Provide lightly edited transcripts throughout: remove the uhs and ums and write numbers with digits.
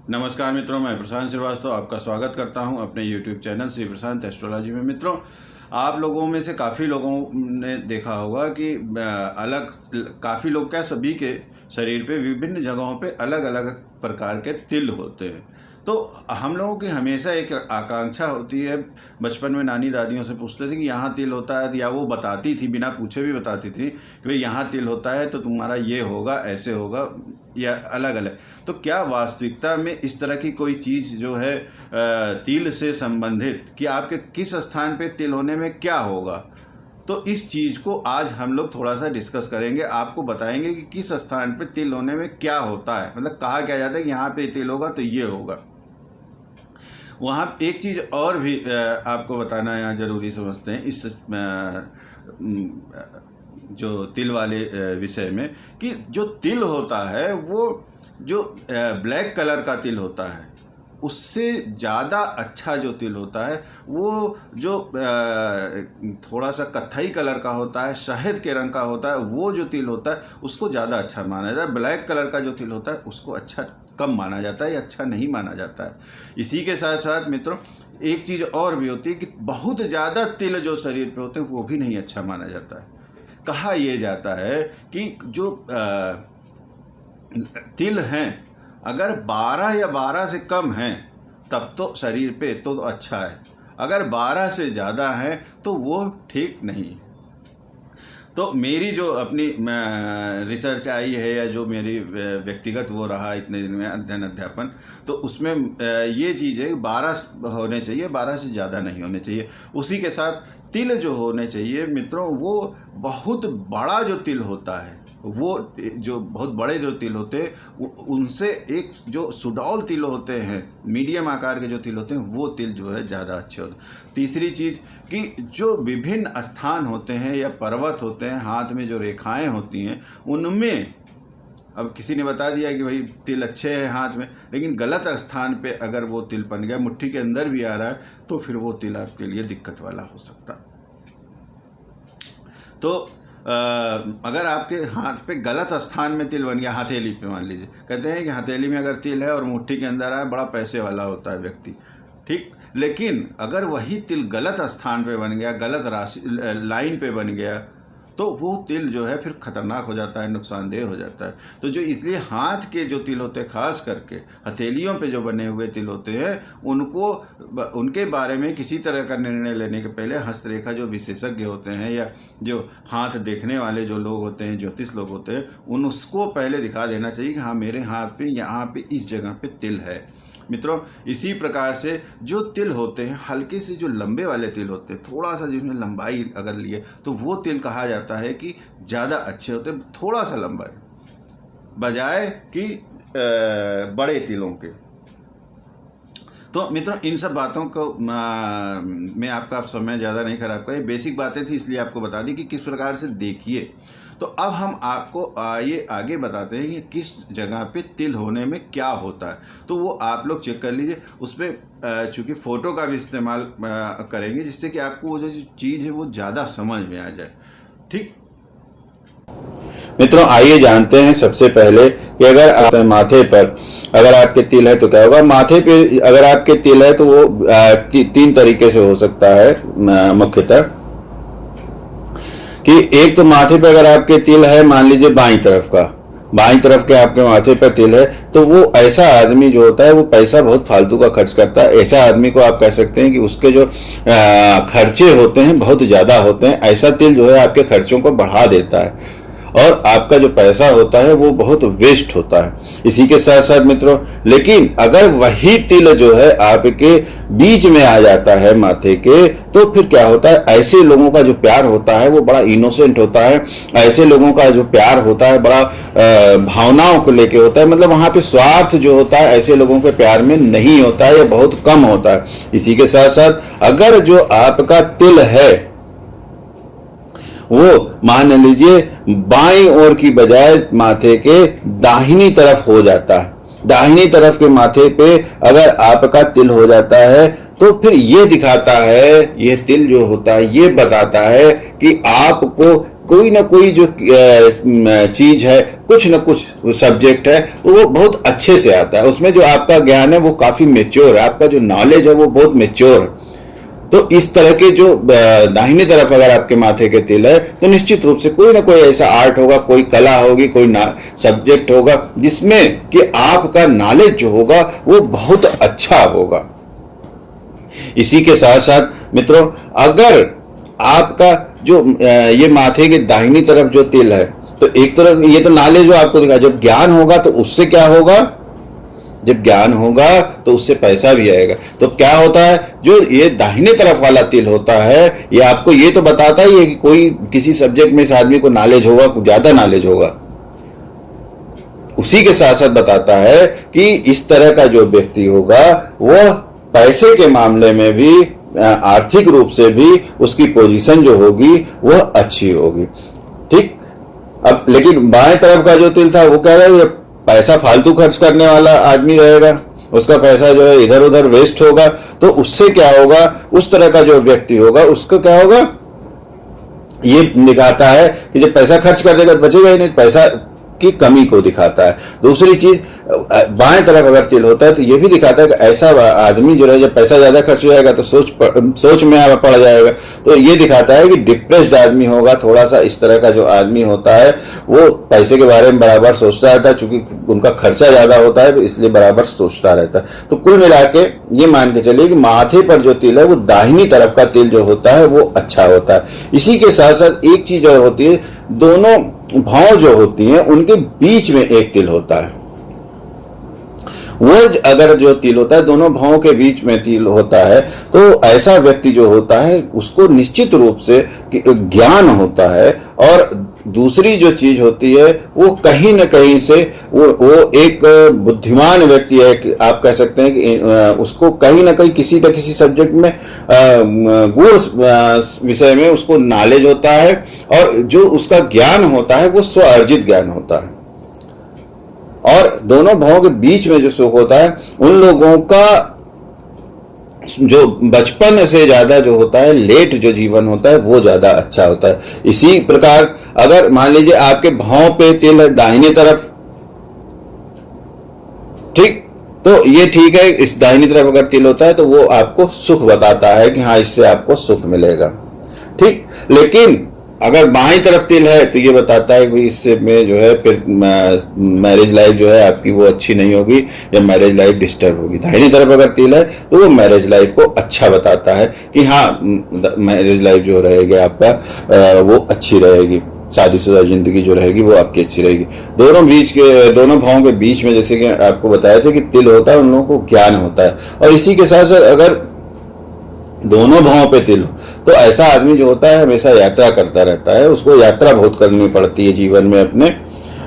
नमस्कार मित्रों, मैं प्रशांत श्रीवास्तव आपका स्वागत करता हूं अपने YouTube चैनल श्री प्रशांत एस्ट्रोलॉजी में। मित्रों, आप लोगों में से काफ़ी लोगों ने देखा होगा कि काफ़ी लोग क्या सभी के शरीर पे विभिन्न जगहों पे अलग अलग प्रकार के तिल होते हैं। तो हम लोगों की हमेशा एक आकांक्षा होती है, बचपन में नानी दादियों से पूछते थे कि यहाँ तिल होता है, या वो बताती थी, बिना पूछे भी बताती थी कि भाई यहाँ तिल होता है तो तुम्हारा ये होगा, ऐसे होगा, या अलग अलग। तो क्या वास्तविकता में इस तरह की कोई चीज़ जो है तिल से संबंधित कि आपके किस स्थान पे तिल होने में क्या होगा, तो इस चीज़ को आज हम लोग थोड़ा सा डिस्कस करेंगे। आपको बताएंगे कि किस स्थान पे तिल होने में क्या होता है, मतलब कहा क्या जाता है कि यहाँ पे तिल होगा तो ये होगा। वहाँ एक चीज़ और भी आपको बताना यहाँ ज़रूरी समझते हैं इस जो तिल वाले विषय में, कि जो तिल होता है वो जो ब्लैक कलर का तिल होता है उससे ज़्यादा अच्छा जो तिल होता है वो जो थोड़ा सा कत्थई कलर का होता है, शहद के रंग का होता है, वो जो तिल होता है उसको ज़्यादा अच्छा माना जाता है। ब्लैक कलर का जो तिल होता है उसको अच्छा कम माना जाता है या अच्छा नहीं माना जाता है। इसी के साथ साथ मित्रों एक चीज़ और भी होती है कि बहुत ज़्यादा तिल जो शरीर पे होते हैं वो भी नहीं अच्छा माना जाता है। कहा यह जाता है कि जो तिल हैं अगर 12 या 12 से कम हैं तब तो शरीर पे तो अच्छा है, अगर 12 से ज़्यादा है तो वो ठीक नहीं। तो मेरी जो अपनी रिसर्च आई है या जो मेरी व्यक्तिगत वो रहा इतने दिन में अध्ययन अध्यापन, तो उसमें ये चीज़ है कि 12 होने चाहिए, 12 से ज़्यादा नहीं होने चाहिए। उसी के साथ तिल जो होने चाहिए मित्रों, वो बहुत बड़ा जो तिल होता है, वो जो बहुत बड़े जो तिल होते हैं उनसे एक जो सुडौल तिल होते हैं, मीडियम आकार के जो तिल होते हैं, वो तिल जो है ज़्यादा अच्छे होते हैं। तीसरी चीज़ कि जो विभिन्न स्थान होते हैं या पर्वत होते हैं, हाथ में जो रेखाएं होती हैं उनमें, अब किसी ने बता दिया कि भाई तिल अच्छे हैं हाथ में, लेकिन गलत स्थान पे अगर वो तिल बन गया, मुट्ठी के अंदर भी आ रहा है, तो फिर वो तिल आपके लिए दिक्कत वाला हो सकता है। तो अगर आपके हाथ पे गलत स्थान में तिल बन गया, हथेली पे मान लीजिए, कहते हैं कि हथेली में अगर तिल है और मुट्ठी के अंदर आए, बड़ा पैसे वाला होता है व्यक्ति, ठीक। लेकिन अगर वही तिल गलत स्थान पे बन गया, गलत राशि लाइन पे बन गया, तो वो तिल जो है फिर खतरनाक हो जाता है, नुकसानदेह हो जाता है। तो जो इसलिए हाथ के जो तिल होते हैं, खास करके हथेलियों पे जो बने हुए तिल होते हैं, उनको उनके बारे में किसी तरह का निर्णय लेने के पहले हस्तरेखा जो विशेषज्ञ होते हैं या जो हाथ देखने वाले जो लोग होते हैं, ज्योतिष लोग होते हैं, उसको पहले दिखा देना चाहिए कि हाँ मेरे हाथ पे यहाँ पे इस जगह पे तिल है। मित्रों, इसी प्रकार से जो तिल होते हैं, हल्के से जो लंबे वाले तिल होते हैं, थोड़ा सा जिसमें लंबाई अगर लिए तो वो तिल कहा जाता है कि ज़्यादा अच्छे होते हैं, थोड़ा सा लंबा है, बजाय कि बड़े तिलों के। तो मित्रों इन सब बातों को मैं आपका समय ज़्यादा नहीं खराब करें, बेसिक बातें थी इसलिए आपको बता दी कि किस प्रकार से देखिए। तो अब हम आपको आगे बताते हैं कि किस जगह पे तिल होने में क्या होता है। तो वो आप लोग चेक कर लीजिए, उस पर चूँकि फ़ोटो का भी इस्तेमाल करेंगे जिससे कि आपको वो जो चीज़ है वो ज़्यादा समझ में आ जाए, ठीक। मित्रों आइए जानते हैं सबसे पहले कि अगर आप माथे पर अगर आपके तिल है तो क्या होगा। माथे पे अगर आपके तिल है तो वो 3 तरीके से हो सकता है मुख्यतः, कि एक तो माथे पे अगर आपके तिल है, मान लीजिए बाईं तरफ के आपके माथे पर तिल है, तो वो ऐसा आदमी जो होता है वो पैसा बहुत फालतू का खर्च करता है। ऐसा आदमी को आप कह सकते हैं कि उसके जो खर्चे होते हैं बहुत ज़्यादा होते हैं। ऐसा तिल जो है आपके खर्चों को बढ़ा देता है और आपका जो पैसा होता है वो बहुत वेस्ट होता है। इसी के साथ साथ मित्रों, लेकिन अगर वही तिल जो है आपके बीच में आ जाता है माथे के, तो फिर क्या होता है, ऐसे लोगों का जो प्यार होता है वो बड़ा इनोसेंट होता है। ऐसे लोगों का जो प्यार होता है बड़ा भावनाओं को लेके होता है, मतलब वहां पे स्वार्थ जो होता है ऐसे लोगों के प्यार में नहीं होता है या बहुत कम होता है। इसी के साथ साथ अगर जो आपका तिल है वो मान लीजिए बाईं ओर की बजाय माथे के दाहिनी तरफ हो जाता है, दाहिनी तरफ के माथे पे अगर आपका तिल हो जाता है तो फिर ये दिखाता है, ये तिल जो होता है ये बताता है कि आपको कोई ना कोई जो चीज है, कुछ ना कुछ सब्जेक्ट है, वो बहुत अच्छे से आता है। उसमें जो आपका ज्ञान है वो काफी मेच्योर है, आपका जो नॉलेज है वो बहुत मेच्योर है। तो इस तरह के जो दाहिनी तरफ अगर आपके माथे के तिल है, तो निश्चित रूप से कोई ना कोई ऐसा आर्ट होगा, कोई कला होगी, कोई सब्जेक्ट होगा जिसमें कि आपका नॉलेज जो होगा वो बहुत अच्छा होगा। इसी के साथ साथ मित्रों, अगर आपका जो ये माथे के दाहिनी तरफ जो तिल है, तो एक तरफ ये तो नॉलेज जो आपको दिखा, जब ज्ञान होगा तो उससे क्या होगा, जब ज्ञान होगा तो उससे पैसा भी आएगा। तो क्या होता है, जो ये दाहिने तरफ वाला तिल होता है, ये आपको ये तो बताता ही है कि कोई किसी सब्जेक्ट में इस आदमी को नॉलेज होगा, कुछ ज्यादा नॉलेज होगा। उसी के साथ साथ बताता है कि इस तरह का जो व्यक्ति होगा वह पैसे के मामले में भी, आर्थिक रूप से भी उसकी पोजीशन जो होगी वह अच्छी होगी। ठीक। अब लेकिन बाएं तरफ का जो तिल था वो कह रहा है पैसा फालतू खर्च करने वाला आदमी रहेगा, उसका पैसा जो है इधर उधर वेस्ट होगा। तो उससे क्या होगा, उस तरह का जो व्यक्ति होगा उसको क्या होगा, ये दिखाता है कि जब पैसा खर्च कर देगा तो बचेगा ही नहीं, पैसा की कमी को दिखाता है। दूसरी चीज, बाएं तरफ अगर तिल होता है तो ये भी दिखाता है कि ऐसा आदमी जो है जब पैसा ज्यादा खर्च हो जाएगा तो सोच में पड़ जाएगा। तो ये दिखाता है कि डिप्रेस्ड आदमी होगा, थोड़ा सा इस तरह का जो आदमी होता है वो पैसे के बारे में बराबर सोचता रहता है, चूंकि उनका खर्चा ज्यादा होता है तो इसलिए बराबर सोचता रहता है। तो कुल मिला के ये मान के चलिए कि माथे पर जो तिल है वो दाहिनी तरफ का तिल जो होता है वो अच्छा होता है। इसी के साथ साथ एक चीज और होती है, दोनों भौं जो होती हैं उनके बीच में एक तिल होता है। वो अगर जो तिल होता है, दोनों भावों के बीच में तिल होता है, तो ऐसा व्यक्ति जो होता है उसको निश्चित रूप से ज्ञान होता है। और दूसरी जो चीज होती है वो कहीं न कहीं से वो एक बुद्धिमान व्यक्ति है। आप कह सकते हैं कि उसको कहीं ना कहीं किसी न किसी सब्जेक्ट में गुण विषय में उसको नॉलेज होता है, और जो उसका ज्ञान होता है वो स्व अर्जित ज्ञान होता है। और दोनों भावों के बीच में जो सुख होता है, उन लोगों का जो बचपन से ज्यादा जो होता है, लेट जो जीवन होता है वो ज्यादा अच्छा होता है। इसी प्रकार अगर मान लीजिए आपके भाव पे तिल है दाहिनी तरफ, ठीक, तो ये ठीक है, इस दाहिनी तरफ अगर तिल होता है तो वो आपको सुख बताता है कि हाँ इससे आपको सुख मिलेगा। ठीक। लेकिन अगर बाईं तरफ तिल है तो ये बताता है कि इससे में जो है फिर मैरिज लाइफ जो है आपकी वो अच्छी नहीं होगी, या मैरिज लाइफ डिस्टर्ब होगी। दाहिनी तरफ अगर तिल है तो वो मैरिज लाइफ को अच्छा बताता है कि हाँ मैरिज लाइफ जो रहेगी आपका वो अच्छी रहेगी, शादीशुदा जिंदगी जो रहेगी वो आपकी अच्छी रहेगी। दोनों भावों के बीच में, जैसे कि आपको बताया था कि तिल होता है, उन लोगों को ज्ञान होता है। और इसी के साथ साथ अगर दोनों भावों पे तिल हो तो ऐसा आदमी जो होता है हमेशा यात्रा करता रहता है, उसको यात्रा बहुत करनी पड़ती है जीवन में अपने।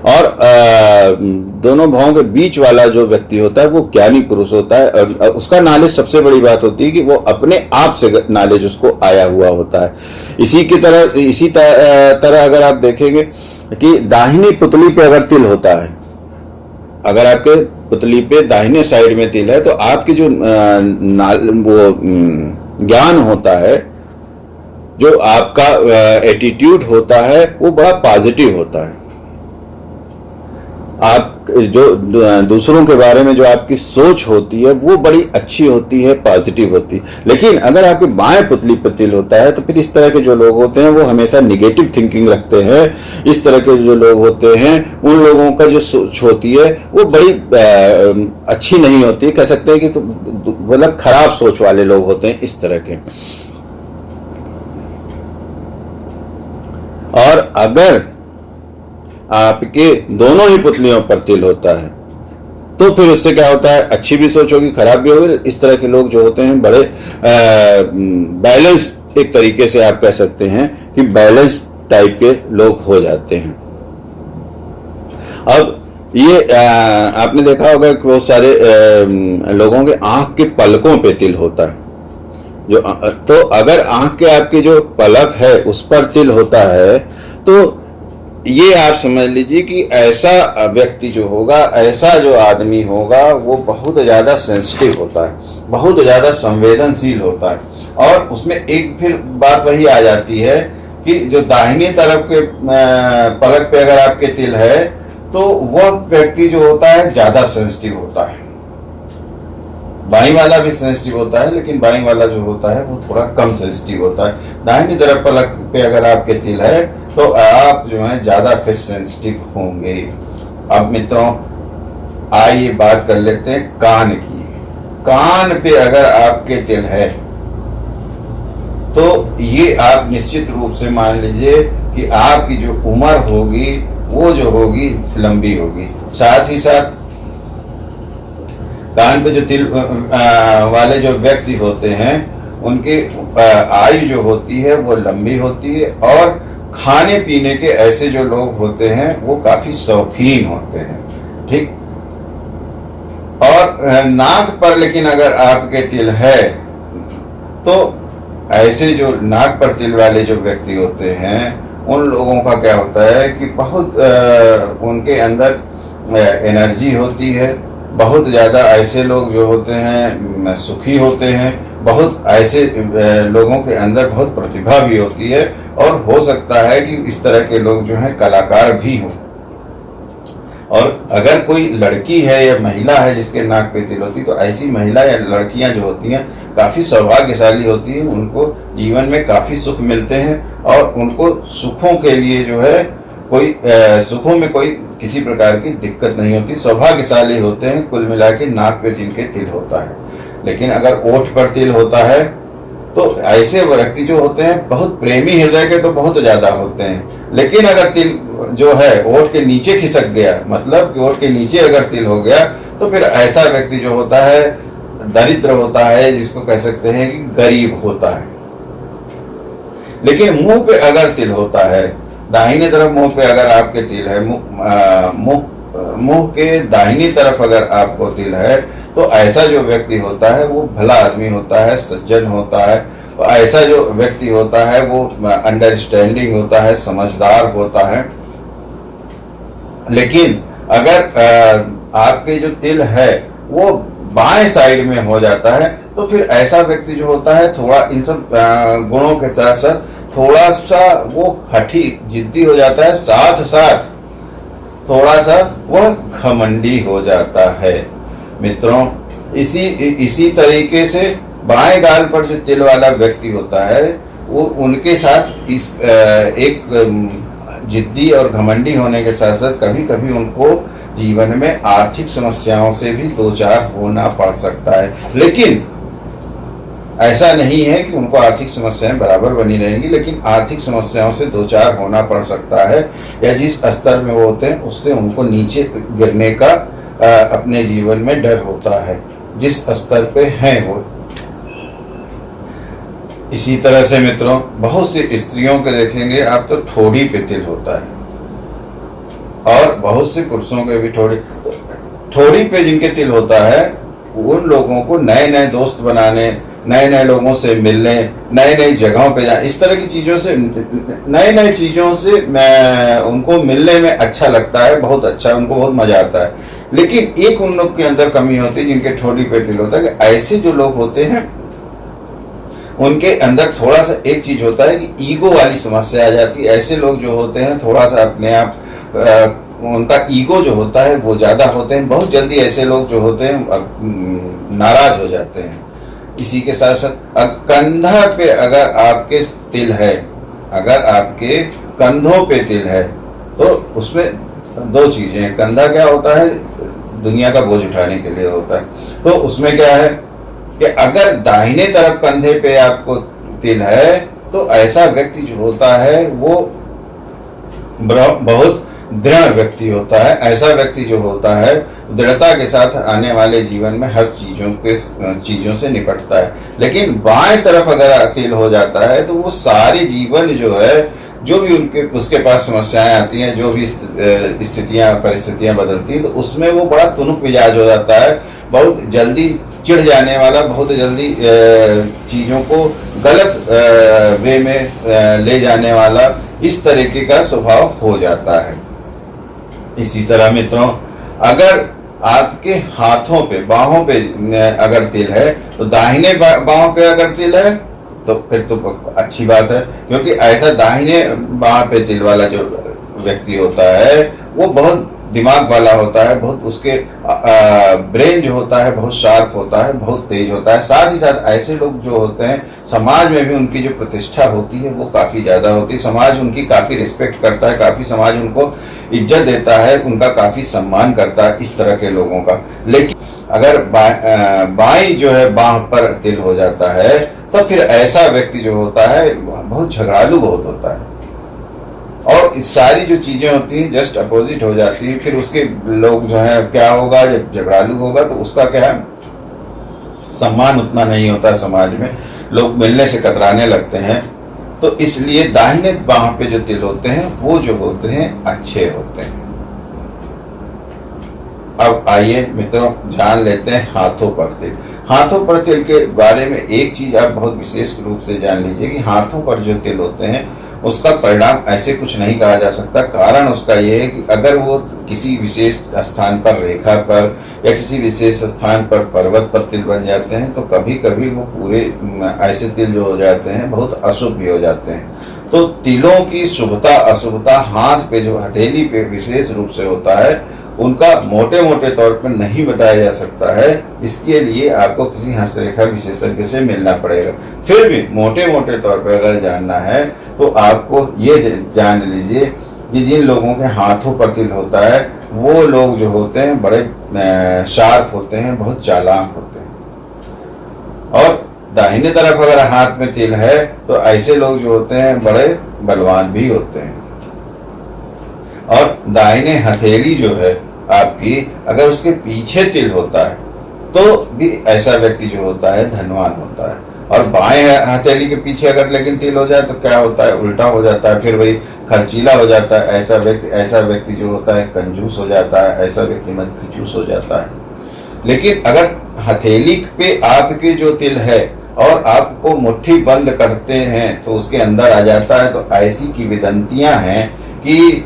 और दोनों भावों के बीच वाला जो व्यक्ति होता है वो ज्ञानी पुरुष होता है, और उसका नॉलेज सबसे बड़ी बात होती है कि वो अपने आप से नॉलेज उसको आया हुआ होता है। इसी तरह अगर आप देखेंगे कि दाहिनी पुतली पे अगर तिल होता है, अगर आपके पुतली पे दाहिने साइड में तिल है तो आपकी जो ज्ञान होता है, जो आपका एटीट्यूड होता है वो बड़ा पॉजिटिव होता है। आप जो दूसरों के बारे में जो आपकी सोच होती है वो बड़ी अच्छी होती है, पॉजिटिव होती है। लेकिन अगर आपके बाएं पुतली पर तिल होता है तो फिर इस तरह के जो लोग होते हैं वो हमेशा निगेटिव थिंकिंग रखते हैं। इस तरह के जो लोग होते हैं उन लोगों का जो सोच होती है वो बड़ी अच्छी नहीं होती है, कह सकते हैं कि तो मतलब खराब सोच वाले लोग होते हैं इस तरह के। और अगर आपके दोनों ही पुतलियों पर तिल होता है तो फिर उससे क्या होता है, अच्छी भी सोच होगी, खराब भी होगी। इस तरह के लोग जो होते हैं बड़े बैलेंस, एक तरीके से आप कह सकते हैं कि बैलेंस टाइप के लोग हो जाते हैं। अब ये आपने देखा होगा कि बहुत सारे लोगों के आंख के पलकों पे तिल होता है। तो अगर आंख के आपके जो पलक है उस पर तिल होता है तो ये आप समझ लीजिए कि ऐसा व्यक्ति जो होगा, ऐसा जो आदमी होगा वो बहुत ज्यादा सेंसिटिव होता है, बहुत ज्यादा संवेदनशील होता है। और उसमें एक फिर बात वही आ जाती है कि जो दाहिनी तरफ के पलक पे अगर आपके तिल है तो वह व्यक्ति जो होता है ज्यादा सेंसिटिव होता है। बाईं वाला भी सेंसिटिव होता है, लेकिन बाईं वाला जो होता है वो थोड़ा कम सेंसिटिव होता है। दाहिनी तरफ पलक पे अगर आपके तिल है तो आप जो है ज्यादा फिर सेंसिटिव होंगे। अब मित्रों आइए बात कर लेते हैं कान की। कान पे अगर आपके तिल है तो ये आप निश्चित रूप से मान लीजिए कि आपकी जो उम्र होगी वो जो होगी लंबी होगी। साथ ही साथ कान पे जो तिल वाले जो व्यक्ति होते हैं उनके आयु जो होती है वो लंबी होती है, और खाने पीने के ऐसे जो लोग होते हैं वो काफी शौकीन होते हैं। ठीक। और नाक पर लेकिन अगर आपके तिल है तो ऐसे जो नाक पर तिल वाले जो व्यक्ति होते हैं उन लोगों का क्या होता है कि बहुत उनके अंदर एनर्जी होती है। बहुत ज़्यादा ऐसे लोग जो होते हैं सुखी होते हैं। बहुत ऐसे लोगों के अंदर बहुत प्रतिभा भी होती है, और हो सकता है कि इस तरह के लोग जो हैं कलाकार भी हों। और अगर कोई लड़की है या महिला है जिसके नाक पे तिल होती, तो ऐसी महिला या लड़कियां जो होती हैं काफ़ी सौभाग्यशाली होती हैं। उनको जीवन में काफ़ी सुख मिलते हैं, और उनको सुखों के लिए जो है कोई सुखों में कोई किसी प्रकार की दिक्कत नहीं होती। सौभाग्यशाली होते हैं कुल मिला के नाक पे जिनके तिल होता है। लेकिन अगर ओठ पर तिल होता है तो ऐसे व्यक्ति जो होते हैं बहुत प्रेमी हृदय के तो बहुत ज्यादा होते हैं। लेकिन अगर तिल जो है ओठ के नीचे खिसक गया, मतलब कि ओठ के नीचे अगर तिल हो गया, तो फिर ऐसा व्यक्ति जो होता है दरिद्र होता है, जिसको कह सकते हैं कि गरीब होता है। लेकिन मुंह पे अगर तिल होता है, दाहिने तरफ मुंह पे अगर आपके तिल है, मुंह के दाहिनी तरफ अगर आपको तिल है, तो ऐसा जो व्यक्ति होता है वो भला आदमी होता है, सज्जन होता है। ऐसा जो व्यक्ति होता है वो अंडरस्टैंडिंग होता है, समझदार होता है। लेकिन अगर आपके जो तिल है वो बाएं साइड में हो जाता है, तो फिर ऐसा व्यक्ति जो होता है थोड़ा इन सब गुणों के साथ साथ थोड़ा सा वो हठी जिद्दी हो जाता है, साथ साथ थोड़ा सा वह घमंडी हो जाता है। मित्रों इसी तरीके से बाएं गाल पर जो तिल वाला व्यक्ति होता है वो उनके साथ इस एक जिद्दी और घमंडी होने के साथ साथ कभी कभी उनको जीवन में आर्थिक समस्याओं से भी दो चार होना पड़ सकता है। लेकिन ऐसा नहीं है कि उनको आर्थिक समस्याएं बराबर बनी रहेंगी, लेकिन आर्थिक समस्याओं से दो चार होना पड़ सकता है, या जिस स्तर में वो होते हैं उससे उनको नीचे गिरने का अपने जीवन में डर होता है, जिस स्तर पे हैं वो। इसी तरह से मित्रों बहुत सी स्त्रियों के देखेंगे आप तो ठोड़ी पे तिल होता है, और बहुत से पुरुषों के भी ठोड़ी पे जिनके तिल होता है उन लोगों को नए नए दोस्त बनाने, नए नए लोगों से मिलने, नई नई जगहों पे जाने, इस तरह की चीज़ों से नई नई चीज़ों से उनको मिलने में अच्छा लगता है, बहुत अच्छा, उनको बहुत मजा आता है। लेकिन एक उन लोग के अंदर कमी होती है जिनके ठोड़ी पे तिल होता है, कि ऐसे जो लोग होते हैं उनके अंदर थोड़ा सा एक चीज होता है कि ईगो वाली समस्या आ जाती है। ऐसे लोग जो होते हैं थोड़ा सा अपने आप उनका ईगो जो होता है वो ज्यादा होते हैं। बहुत जल्दी ऐसे लोग जो होते हैं नाराज हो जाते हैं। इसी के साथ साथ कंधा पे अगर आपके तिल है, अगर आपके कंधों पे तिल है, तो उसमें दो चीजें हैं। कंधा क्या होता है, दुनिया का बोझ उठाने के लिए होता है। तो उसमें क्या है कि अगर दाहिने तरफ कंधे पे आपको तिल है तो ऐसा व्यक्ति जो होता है वो बहुत दृढ़ व्यक्ति होता है। ऐसा व्यक्ति जो होता है दृढ़ता के साथ आने वाले जीवन में हर चीजों से निपटता है। लेकिन बाएं तरफ अगर तिल हो जाता है तो वो सारे जीवन जो है, जो भी उसके पास समस्याएं आती हैं, जो भी स्थितियां परिस्थितियां बदलती हैं, तो उसमें वो बड़ा तुनुक मिजाज हो जाता है, बहुत जल्दी चिढ़ जाने वाला, बहुत जल्दी चीज़ों को गलत वे में ले जाने वाला, इस तरीके का स्वभाव हो जाता है। इसी तरह मित्रों अगर आपके हाथों पे, बाहों पे अगर तिल है, तो दाहिने बाहों पे अगर तिल है तो फिर तो अच्छी बात है, क्योंकि ऐसा दाहिने बाह पे तिल वाला जो व्यक्ति होता है वो बहुत दिमाग वाला होता है, बहुत उसके ब्रेन जो होता है बहुत शार्प होता है, बहुत तेज होता है। साथ ही साथ ऐसे लोग जो होते हैं समाज में भी उनकी जो प्रतिष्ठा होती है वो काफ़ी ज़्यादा होती है, समाज उनकी काफ़ी रिस्पेक्ट करता है, काफ़ी समाज उनको इज्जत देता है, उनका काफ़ी सम्मान करता है इस तरह के लोगों का। लेकिन अगर बाई जो है बाह पर तिल हो जाता है तो फिर ऐसा व्यक्ति जो होता है बहुत झगड़ालू बहुत होता है, और इस सारी जो चीजें होती हैं जस्ट अपोजिट हो जाती है। फिर उसके लोग जो है क्या होगा, जब झगड़ालू होगा तो उसका क्या है, सम्मान उतना नहीं होता समाज में, लोग मिलने से कतराने लगते हैं। तो इसलिए दाहिने बाह पे जो तिल होते हैं वो जो होते हैं अच्छे होते हैं। अब आइए मित्रों जान लेते हैं हाथों पर तिल। हाथों पर तिल के बारे में एक चीज आप बहुत विशेष रूप से जान लीजिए कि हाथों पर जो तिल होते हैं उसका परिणाम ऐसे कुछ नहीं कहा जा सकता। कारण उसका यह है कि अगर वो किसी विशेष स्थान पर, रेखा पर या किसी विशेष स्थान पर, पर्वत पर तिल बन जाते हैं तो कभी कभी वो पूरे ऐसे तिल जो हो जाते हैं बहुत अशुभ भी हो जाते हैं। तो तिलों की शुभता अशुभता हाथ पे जो हथेली पे विशेष रूप से होता है उनका मोटे मोटे तौर पर नहीं बताया जा सकता है। इसके लिए आपको किसी हस्तरेखा विशेषज्ञ से मिलना पड़ेगा। फिर भी मोटे मोटे तौर पर अगर जानना है तो आपको ये जान लीजिए कि जिन लोगों के हाथों पर तिल होता है वो लोग जो होते हैं बड़े शार्प होते हैं, बहुत चालाक होते हैं। और दाहिने तरफ अगर हाथ में तिल है तो ऐसे लोग जो होते हैं बड़े बलवान भी होते हैं। और दाहिने हथेली जो है आपकी अगर उसके पीछे तिल होता है तो भी ऐसा व्यक्ति जो होता है धनवान होता है। और बाएं हथेली के पीछे अगर लेकिन तिल हो जाए तो क्या होता है, उल्टा हो जाता है, फिर वही खर्चीला हो जाता है। ऐसा व्यक्ति जो होता है कंजूस हो जाता है, ऐसा व्यक्ति मनखजूस हो जाता है। लेकिन अगर हथेली पे आपके जो तिल है और आपको मुट्ठी बंद करते हैं तो उसके अंदर आ जाता है, तो ऐसी की विदंतियां हैं कि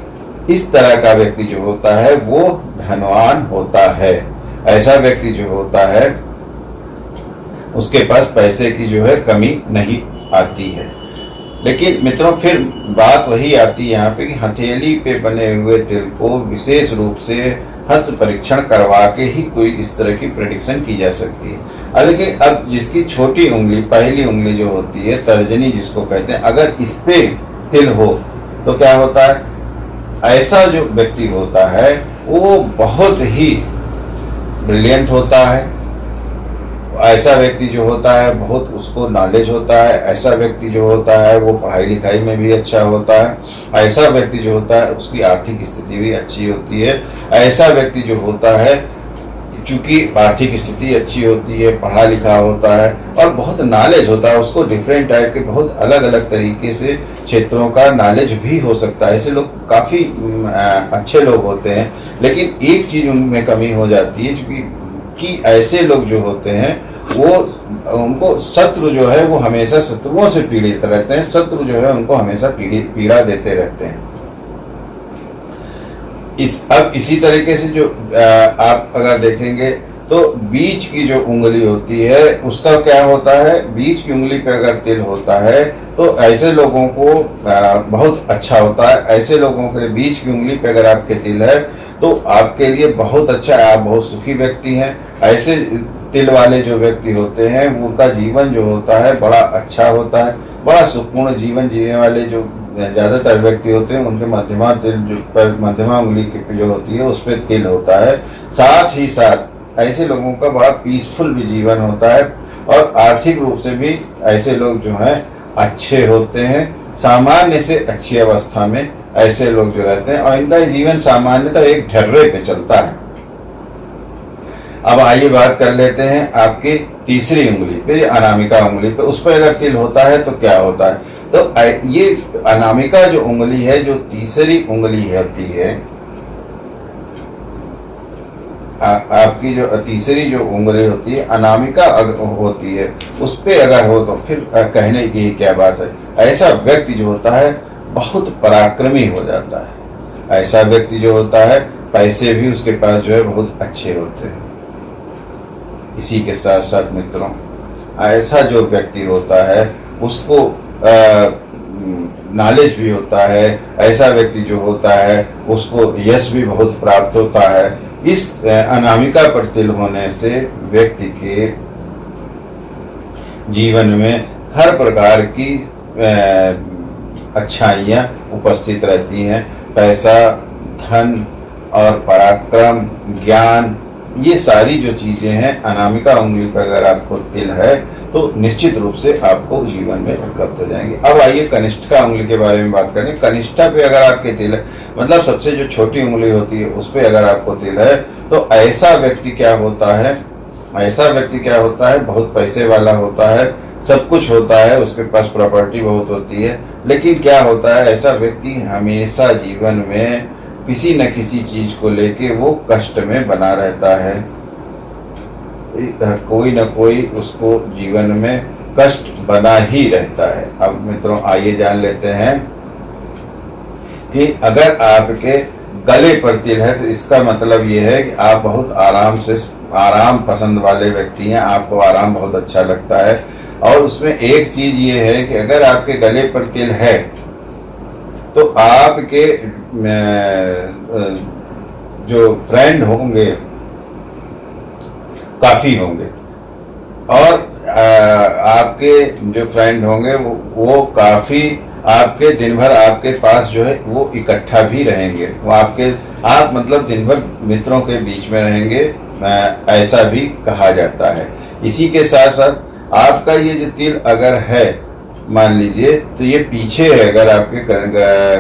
इस तरह का व्यक्ति जो होता है वो धनवान होता है। ऐसा व्यक्ति जो होता है उसके पास पैसे की जो है कमी नहीं आती है। लेकिन मित्रों फिर बात वही आती है यहाँ पे कि हथेली पे बने हुए तिल को विशेष रूप से हस्त परीक्षण करवा के ही कोई इस तरह की प्रेडिक्शन की जा सकती है। लेकिन अब जिसकी छोटी उंगली, पहली उंगली जो होती है, तर्जनी जिसको कहते हैं, अगर इस पे तिल हो तो क्या होता है, ऐसा जो व्यक्ति होता है वो बहुत ही ब्रिलियंट होता है। ऐसा व्यक्ति जो होता है बहुत उसको नॉलेज होता है। ऐसा व्यक्ति जो होता है वो पढ़ाई लिखाई में भी अच्छा होता है। ऐसा व्यक्ति जो होता है उसकी आर्थिक स्थिति भी अच्छी होती है। ऐसा व्यक्ति जो होता है चूंकि आर्थिक स्थिति अच्छी होती है, पढ़ा लिखा होता है और बहुत नॉलेज होता है, उसको डिफरेंट टाइप के बहुत अलग अलग तरीके से क्षेत्रों का नॉलेज भी हो सकता है। ऐसे लोग काफ़ी अच्छे लोग होते हैं। लेकिन एक चीज़ उनमें कमी हो जाती है कि ऐसे लोग जो होते हैं वो उनको शत्रु जो है वो हमेशा शत्रुओं से पीड़ित रहते हैं। शत्रु जो है उनको हमेशा पीड़ा देते रहते हैं। अब इसी तरीके से जो आप अगर देखेंगे तो बीच की जो उंगली होती है उसका क्या होता है, बीच की उंगली पे अगर तिल होता है तो ऐसे लोगों को बहुत अच्छा होता है। ऐसे लोगों के लिए बीच की उंगली पे अगर आपके तिल है तो आपके लिए बहुत अच्छा है, आप बहुत सुखी व्यक्ति हैं। ऐसे तिल वाले जो व्यक्ति होते हैं उनका जीवन जो होता है बड़ा अच्छा होता है, बड़ा सुखपूर्ण जीवन जीने वाले जो ज़्यादातर व्यक्ति होते हैं उनके मध्यमा तिल जो पर मध्यमा उंगली की जो होती है उस पर तिल होता है। साथ ही साथ ऐसे लोगों का बड़ा पीसफुल भी जीवन होता है और आर्थिक रूप से भी ऐसे लोग जो हैं अच्छे होते हैं। सामान्य से अच्छी अवस्था में ऐसे लोग जो रहते हैं और इनका जीवन सामान्यतः एक ढर्रे पे चलता है। अब आइए बात कर लेते हैं आपकी तीसरी उंगली पे, अनामिका उंगली पे, उस पर अगर तिल होता है तो क्या होता है। तो ये अनामिका जो उंगली है, जो तीसरी उंगली होती है आपकी, जो तीसरी जो उंगली होती है अनामिका होती है, उस पे अगर हो तो फिर कहने की क्या बात है। ऐसा व्यक्ति जो होता है बहुत पराक्रमी हो जाता है। ऐसा व्यक्ति जो होता है पैसे भी उसके पास जो है बहुत अच्छे होते हैं। इसी के साथ साथ मित्रों ऐसा जो व्यक्ति होता है उसको नॉलेज भी होता है। ऐसा व्यक्ति जो होता है उसको यश भी बहुत प्राप्त होता है। इस अनामिका पर तिल होने से व्यक्ति के जीवन में हर प्रकार की अच्छाइयाँ उपस्थित रहती हैं। पैसा, धन और पराक्रम, ज्ञान, ये सारी जो चीज़ें हैं, अनामिका उंगली पर अगर आपको तिल है तो निश्चित रूप से आपको जीवन में उपलब्ध हो जाएंगे। अब आइए कनिष्ठा उंगली के बारे में बात करें। कनिष्ठा पे अगर आपके तिल है, मतलब सबसे जो छोटी उंगली होती है उस पे अगर आपको तिल है, तो ऐसा व्यक्ति क्या होता है, बहुत पैसे वाला होता है, सब कुछ होता है, उसके पास प्रॉपर्टी बहुत होती है, लेकिन क्या होता है, ऐसा व्यक्ति हमेशा जीवन में किसी न किसी चीज को लेके वो कष्ट में बना रहता है। कोई न कोई उसको जीवन में कष्ट बना ही रहता है। अब मित्रों आइए जान लेते हैं कि अगर आपके गले पर तिल है तो इसका मतलब ये है कि आप बहुत आराम पसंद वाले व्यक्ति हैं, आपको आराम बहुत अच्छा लगता है। और उसमें एक चीज ये है कि अगर आपके गले पर तिल है तो आपके जो फ्रेंड होंगे काफी होंगे, और आपके जो फ्रेंड होंगे वो काफी आपके दिन भर आपके पास जो है वो इकट्ठा भी रहेंगे। वो आप मतलब दिन भर मित्रों के बीच में रहेंगे, ऐसा भी कहा जाता है। इसी के साथ साथ आपका ये जो तिल अगर है, मान लीजिए तो ये पीछे है, अगर आपके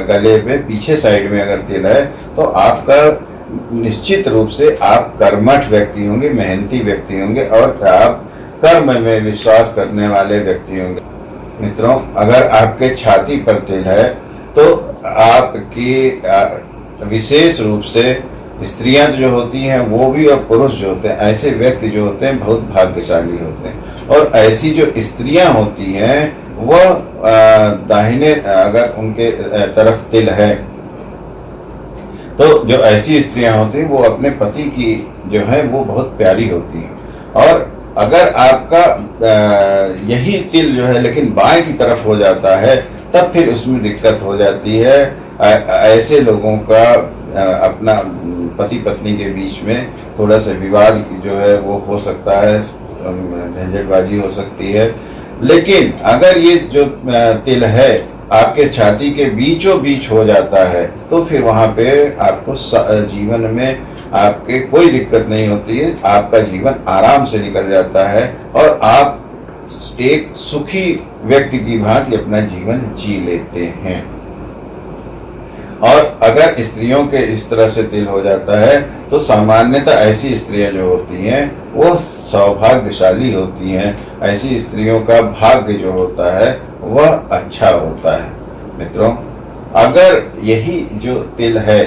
गले पे पीछे साइड में अगर तिल है तो आपका निश्चित रूप से आप कर्मठ व्यक्ति होंगे, मेहनती व्यक्ति होंगे और आप कर्म में विश्वास करने वाले व्यक्ति होंगे। मित्रों अगर आपके छाती पर तिल है तो आपकी विशेष रूप से स्त्रियां जो होती हैं वो भी और पुरुष जो होते हैं, ऐसे व्यक्ति जो होते हैं बहुत भाग्यशाली होते हैं। और ऐसी जो स्त्रियां होती हैं वह दाहिने अगर उनके तरफ तिल है तो जो ऐसी स्त्रियां होती हैं वो अपने पति की जो है वो बहुत प्यारी होती हैं। और अगर आपका यही तिल जो है लेकिन बाएं की तरफ हो जाता है तब फिर उसमें दिक्कत हो जाती है। ऐसे लोगों का अपना पति पत्नी के बीच में थोड़ा सा विवाद जो है वो हो सकता है, झंझटबाजी हो सकती है। लेकिन अगर ये जो तिल है आपके छाती के बीचों बीच हो जाता है तो फिर वहां पे आपको जीवन में आपके कोई दिक्कत नहीं होती है, आपका जीवन आराम से निकल जाता है और आप एक सुखी व्यक्ति की भांति अपना जीवन जी लेते हैं। और अगर स्त्रियों के इस तरह से तिल हो जाता है तो सामान्यतः ऐसी स्त्रियां जो होती हैं वो सौभाग्यशाली होती हैं। ऐसी स्त्रियों का भाग्य जो होता है वह अच्छा होता है। मित्रों अगर यही जो तिल है,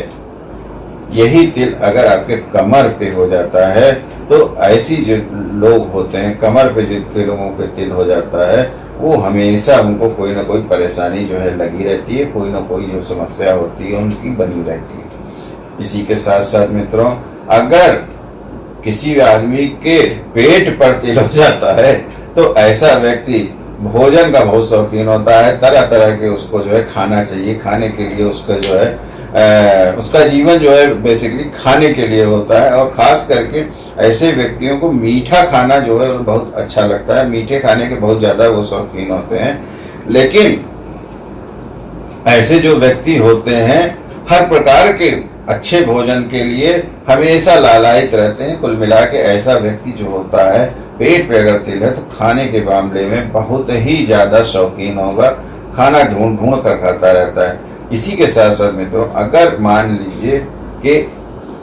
यही तिल अगर आपके कमर पे हो जाता है तो ऐसी जो लोग होते हैं कमर पे जो लोगों के तिल हो जाता है वो हमेशा उनको कोई ना कोई परेशानी जो है लगी रहती है, कोई ना कोई जो समस्या होती है उनकी बनी रहती है। इसी के साथ साथ मित्रों अगर किसी आदमी के पेट पर तिल हो जाता है तो ऐसा व्यक्ति भोजन का बहुत शौकीन होता है, तरह तरह के उसको जो है खाना चाहिए, खाने के लिए उसका जो है उसका जीवन जो है बेसिकली खाने के लिए होता है। और खास करके ऐसे व्यक्तियों को मीठा खाना जो है बहुत अच्छा लगता है, मीठे खाने के बहुत ज़्यादा वो शौकीन होते हैं। लेकिन ऐसे जो व्यक्ति होते हैं हर प्रकार के अच्छे भोजन के लिए हमेशा लालायित रहते हैं। कुल मिला के ऐसा व्यक्ति जो होता है पेट पे अगर तिल है तो खाने के मामले में बहुत ही ज़्यादा शौकीन होगा, खाना ढूंढ ढूंढ कर खाता रहता है। इसी के साथ साथ मित्रों अगर मान लीजिए कि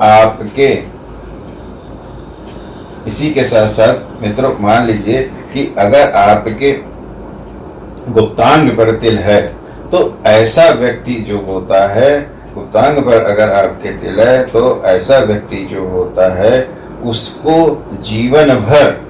आपके इसी के साथ साथ मित्रों मान लीजिए कि अगर आपके गुप्तांग पर तिल है तो ऐसा व्यक्ति जो होता है, गुप्तांग पर अगर आपके तिल है तो ऐसा व्यक्ति जो होता है उसको जीवन भर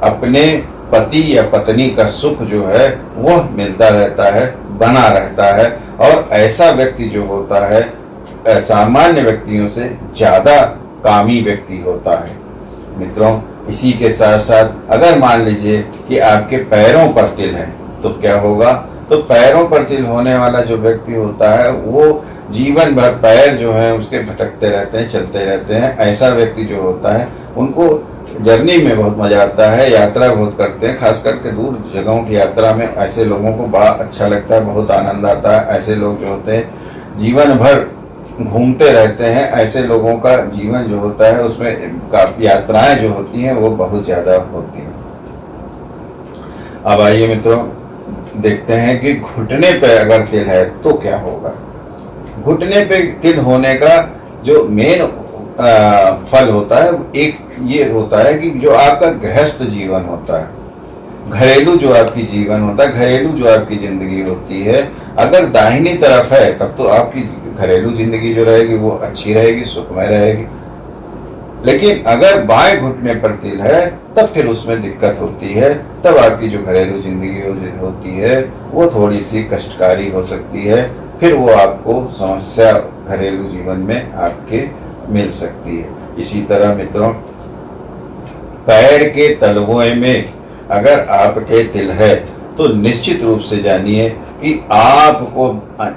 अपने पति या पत्नी का सुख जो है वह मिलता रहता है, बना रहता है। और ऐसा व्यक्ति जो होता है सामान्य व्यक्तियों से ज्यादा कामी व्यक्ति होता है। मित्रों इसी के साथ साथ अगर मान लीजिए कि आपके पैरों पर तिल है तो क्या होगा, तो पैरों पर तिल होने वाला जो व्यक्ति होता है वो जीवन भर पैर जो है उसके भटकते रहते हैं, चलते रहते हैं। ऐसा व्यक्ति जो होता है उनको जर्नी में बहुत मजा आता है, यात्रा बहुत करते हैं, खास करके दूर जगहों की यात्रा में ऐसे लोगों को बड़ा अच्छा लगता है, बहुत आनंद आता है। ऐसे लोग जो होते हैं जीवन भर घूमते रहते हैं। ऐसे लोगों का जीवन जो होता है उसमें काफी यात्राएं जो होती हैं वो बहुत ज्यादा होती हैं। अब आइए मित्रों देखते हैं कि घुटने पे अगर तिल है तो क्या होगा। घुटने पे तिल होने का जो मेन फल होता है एक ये होता है कि जो आपका गृहस्थ जीवन होता है, घरेलू जो आपकी जीवन होता है, घरेलू जो आपकी जिंदगी होती है, अगर दाहिनी तरफ है तब तो आपकी घरेलू जिंदगी जो रहेगी वो अच्छी रहेगी, सुखमय रहेगी। लेकिन अगर बाएं घुटने पर तिल है तब फिर उसमें दिक्कत होती है, तब आपकी जो घरेलू जिंदगी होती है वो थोड़ी सी कष्टकारी हो सकती है, फिर वो आपको समस्या घरेलू जीवन में आपके मिल सकती है। इसी तरह मित्रों पैर के तलवों में अगर आपके तिल है तो निश्चित रूप से जानिए कि आपको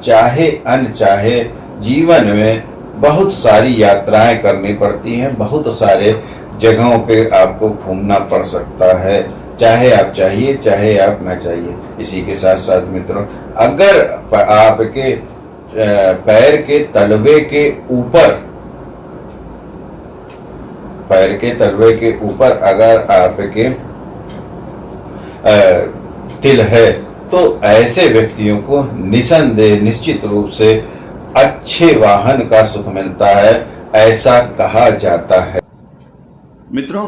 चाहे अनचाहे जीवन में बहुत सारी यात्राएं करनी पड़ती हैं, बहुत सारे जगहों पे आपको घूमना पड़ सकता है, चाहे आप चाहिए चाहे आप ना चाहिए। इसी के साथ साथ मित्रों अगर आपके पैर के तलवे के ऊपर, पैर के तलवे के ऊपर अगर आपके तिल है तो ऐसे व्यक्तियों को निसंदेह निश्चित रूप से अच्छे वाहन का सुख मिलता है, ऐसा कहा जाता है। मित्रों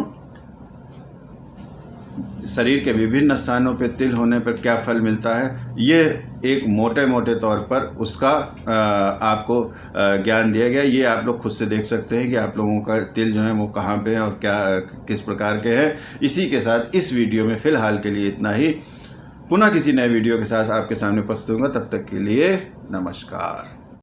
शरीर के विभिन्न स्थानों पर तिल होने पर क्या फल मिलता है, ये एक मोटे मोटे तौर पर उसका आपको ज्ञान दिया गया। ये आप लोग खुद से देख सकते हैं कि आप लोगों का तिल जो है वो कहाँ पे है और क्या किस प्रकार के हैं। इसी के साथ इस वीडियो में फ़िलहाल के लिए इतना ही। पुनः किसी नए वीडियो के साथ आपके सामने उपस्थित होऊंगा, तब तक के लिए नमस्कार।